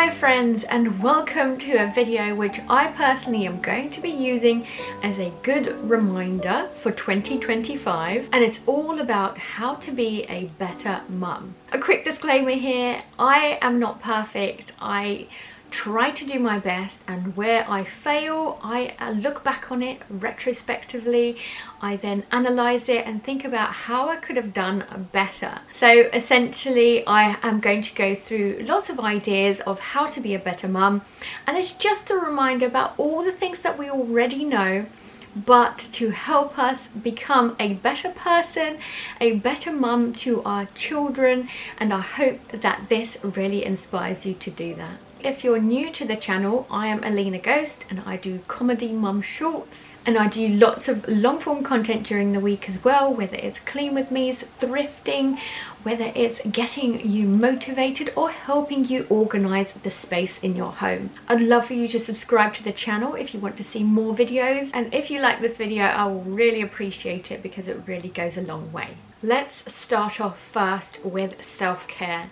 Hi friends, and welcome to a video which I personally am going to be using as a good reminder for 2025, and it's all about how to be a better mum. A quick disclaimer here, I am not perfect. I try to do my best, and where I fail, I look back on it retrospectively. I then analyze it and think about how I could have done better. So essentially I am going to go through lots of ideas of how to be a better mum, and it's just a reminder about all the things that we already know, but to help us become a better person, a better mum to our children, and I hope that this really inspires you to do that. If you're new to the channel, I am Alina Ghost and I do comedy mum shorts, and I do lots of long form content during the week as well, whether it's clean with me's, thrifting, whether it's getting you motivated or helping you organize the space in your home. I'd love for you to subscribe to the channel if you want to see more videos, and if you like this video I will really appreciate it because it really goes a long way. Let's start off first with self-care.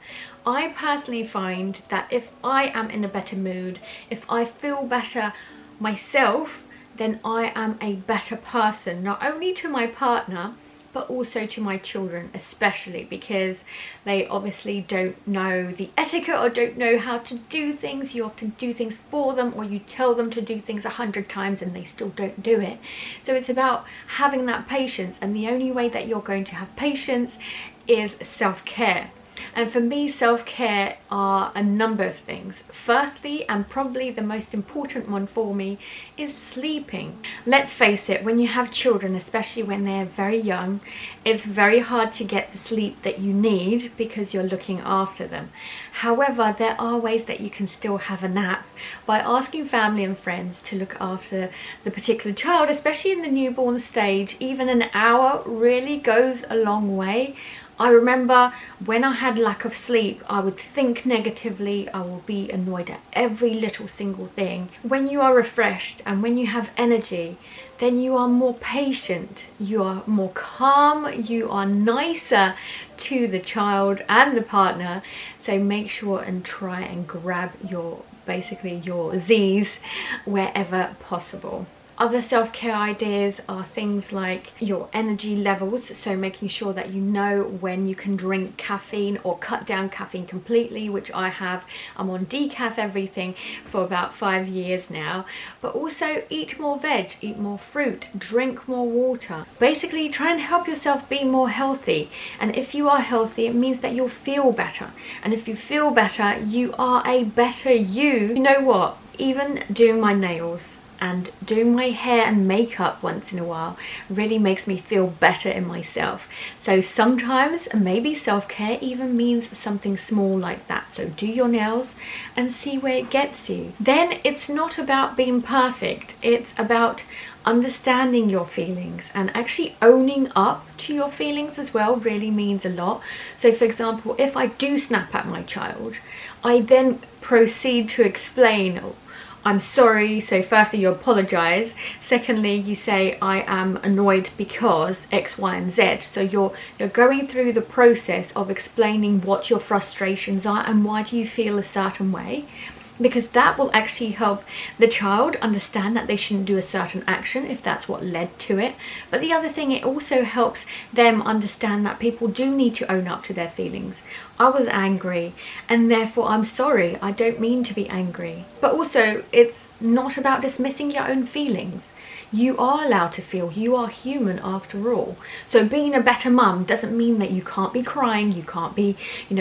I personally find that if I am in a better mood, if I feel better myself, then I am a better person, not only to my partner but also to my children, especially because they obviously don't know the etiquette or don't know how to do things. You often do things for them, or you tell them to do things 100 times and they still don't do it. So it's about having that patience, and the only way that you're going to have patience is self-care. And for me, self-care are a number of things. Firstly, and probably the most important one for me, is sleeping. Let's face it, when you have children, especially when they're very young, it's very hard to get the sleep that you need because you're looking after them. However, there are ways that you can still have a nap by asking family and friends to look after the particular child, especially in the newborn stage. Even an hour really goes a long way. I remember when I had lack of sleep, I would think negatively, I will be annoyed at every little single thing. When you are refreshed and when you have energy, then you are more patient, you are more calm, you are nicer to the child and the partner. So make sure and try and grab your Z's wherever possible. Other self-care ideas are things like your energy levels, so making sure that you know when you can drink caffeine or cut down caffeine completely, which I have. I'm on decaf everything for about 5 years now. But also eat more veg, eat more fruit, drink more water. Basically try and help yourself be more healthy, and if you are healthy it means that you'll feel better, and if you feel better you are a better you. You know what, even doing my nails and doing my hair and makeup once in a while really makes me feel better in myself. So sometimes maybe self-care even means something small like that. So do your nails and see where it gets you. Then it's not about being perfect, it's about understanding your feelings, and actually owning up to your feelings as well really means a lot. So for example, if I do snap at my child, I then proceed to explain, I'm sorry. So firstly you apologize, secondly you say I am annoyed because X, Y and Z. So you're going through the process of explaining what your frustrations are and why do you feel a certain way, because that will actually help the child understand that they shouldn't do a certain action if that's what led to it. But the other thing, it also helps them understand that people do need to own up to their feelings. I was angry and therefore I'm sorry, I don't mean to be angry. But also it's not about dismissing your own feelings. You are allowed to feel, you are human after all. So being a better mum doesn't mean that you can't be crying, you can't be,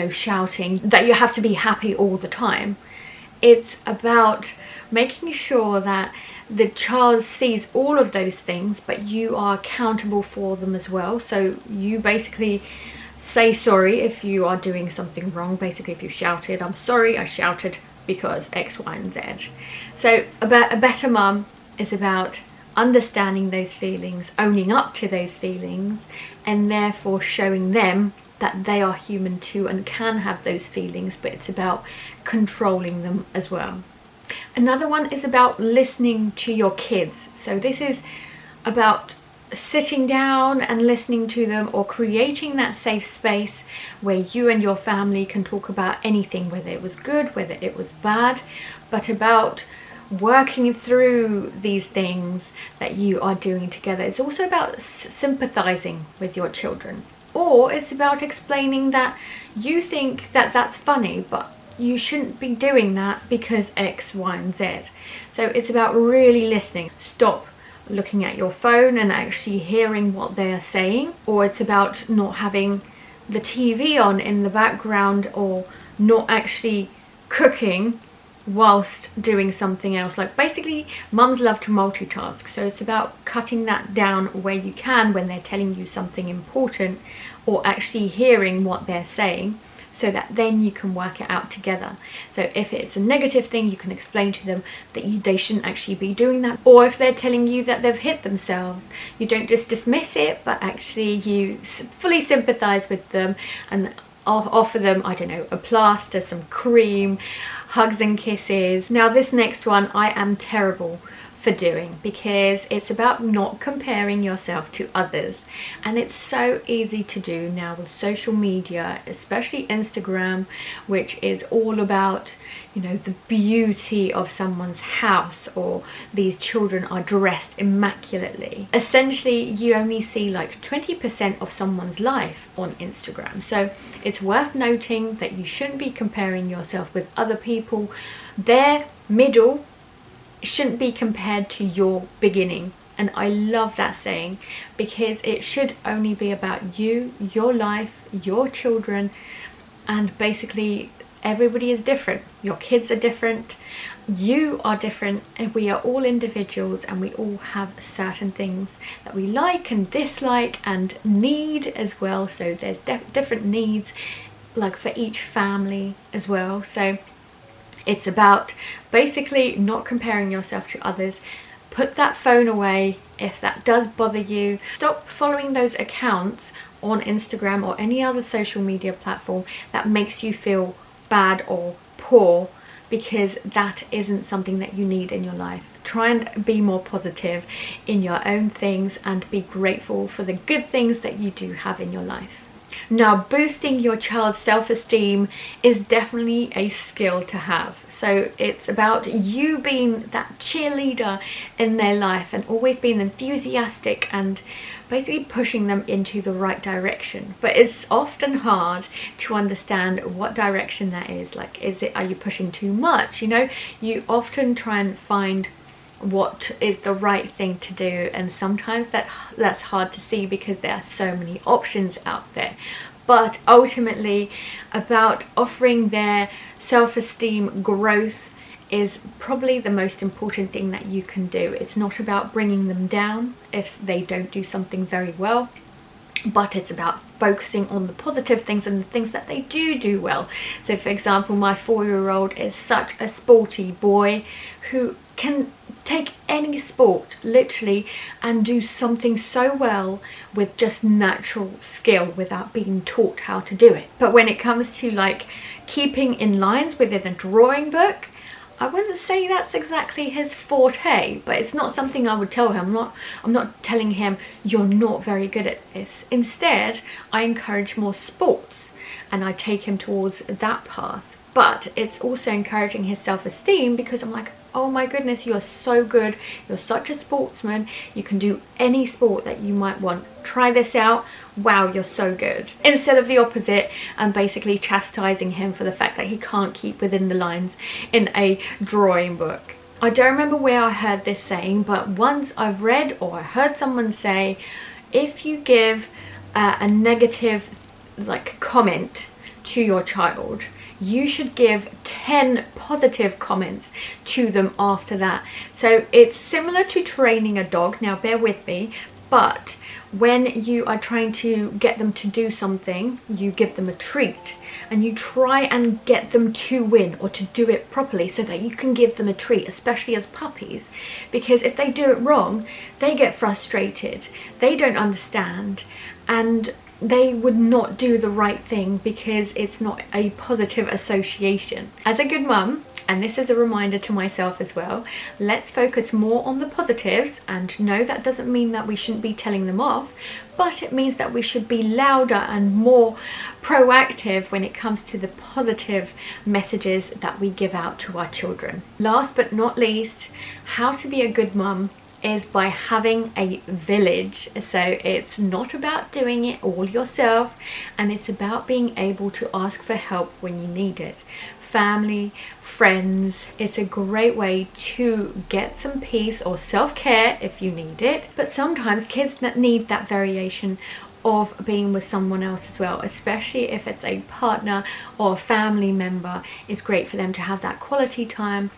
shouting, that you have to be happy all the time. It's about making sure that the child sees all of those things, but you are accountable for them as well. So you basically say sorry if you are doing something wrong. Basically, if you shouted, I'm sorry, I shouted because X, Y and Z. So about a better mum is about understanding those feelings, owning up to those feelings, and therefore showing them that they are human too and can have those feelings, but it's about controlling them as well. Another one is about listening to your kids. So this is about sitting down and listening to them, or creating that safe space where you and your family can talk about anything, whether it was good, whether it was bad, but about working through these things that you are doing together. It's also about sympathizing with your children, or it's about explaining that you think that that's funny, but you shouldn't be doing that because X, Y, and Z. So it's about really listening. Stop looking at your phone and actually hearing what they are saying, or it's about not having the TV on in the background, or not actually cooking whilst doing something else. Like, basically, mums love to multitask, so it's about cutting that down where you can when they're telling you something important, or actually hearing what they're saying, so that then you can work it out together. So if it's a negative thing, you can explain to them that they shouldn't actually be doing that. Or if they're telling you that they've hit themselves, you don't just dismiss it, but actually you fully sympathize with them and offer them, I don't know, a plaster, some cream, hugs and kisses. Now this next one I am terrible for doing, because it's about not comparing yourself to others, and it's so easy to do now with social media, especially Instagram, which is all about, you know, the beauty of someone's house, or these children are dressed immaculately. Essentially you only see like 20% of someone's life on Instagram, so it's worth noting that you shouldn't be comparing yourself with other people. Their middle shouldn't be compared to your beginning, and I love that saying, because it should only be about you, your life, your children, and basically everybody is different. Your kids are different, you are different, and we are all individuals, and we all have certain things that we like and dislike and need as well. So there's different needs, like for each family as well. So it's about basically not comparing yourself to others. Put that phone away if that does bother you. Stop following those accounts on Instagram or any other social media platform that makes you feel bad or poor, because that isn't something that you need in your life. Try and be more positive in your own things and be grateful for the good things that you do have in your life. Now, boosting your child's self-esteem is definitely a skill to have. So it's about you being that cheerleader in their life and always being enthusiastic and basically pushing them into the right direction. But it's often hard to understand what direction that is. Like, are you pushing too much? You know, you often try and find what is the right thing to do, and sometimes that's hard to see because there are so many options out there. But ultimately, about offering their self-esteem growth is probably the most important thing that you can do. It's not about bringing them down if they don't do something very well, but it's about focusing on the positive things and the things that they do well. So for example, my 4-year-old is such a sporty boy who can take any sport literally and do something so well with just natural skill without being taught how to do it. But when it comes to like keeping in lines within a drawing book, I wouldn't say that's exactly his forte, but it's not something I would tell him. I'm not telling him you're not very good at this. Instead, I encourage more sports and I take him towards that path. But it's also encouraging his self-esteem, because I'm like, oh my goodness, you're so good, you're such a sportsman, you can do any sport that you might want, try this out, wow, you're so good. Instead of the opposite, and basically chastising him for the fact that he can't keep within the lines in a drawing book. I don't remember where I heard this saying, but once I've read or I heard someone say, if you give a negative like comment to your child, you should give 10 positive comments to them after that. So it's similar to training a dog. Now bear with me, but when you are trying to get them to do something, you give them a treat and you try and get them to win or to do it properly so that you can give them a treat, especially as puppies, because if they do it wrong, they get frustrated, they don't understand, and they would not do the right thing because it's not a positive association. As a good mum, and this is a reminder to myself as well, let's focus more on the positives. And no, that doesn't mean that we shouldn't be telling them off, but it means that we should be louder and more proactive when it comes to the positive messages that we give out to our children. Last but not least, how to be a good mum is by having a village. So it's not about doing it all yourself, and it's about being able to ask for help when you need it. Family, friends, it's a great way to get some peace or self-care if you need it. But sometimes kids need that variation of being with someone else as well, especially if it's a partner or a family member. It's great for them to have that quality time.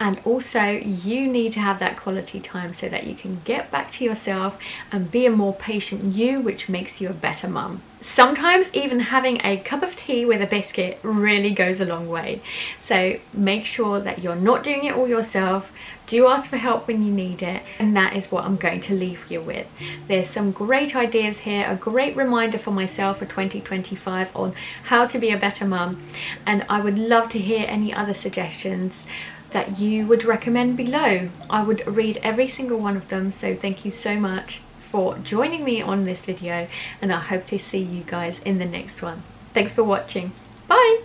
And also you need to have that quality time so that you can get back to yourself and be a more patient you, which makes you a better mum. Sometimes even having a cup of tea with a biscuit really goes a long way. So make sure that you're not doing it all yourself. Do ask for help when you need it, and that is what I'm going to leave you with. There's some great ideas here, a great reminder for myself for 2025 on how to be a better mum, and I would love to hear any other suggestions that you would recommend below. I would read every single one of them, so thank you so much for joining me on this video, and I hope to see you guys in the next one. Thanks for watching. Bye!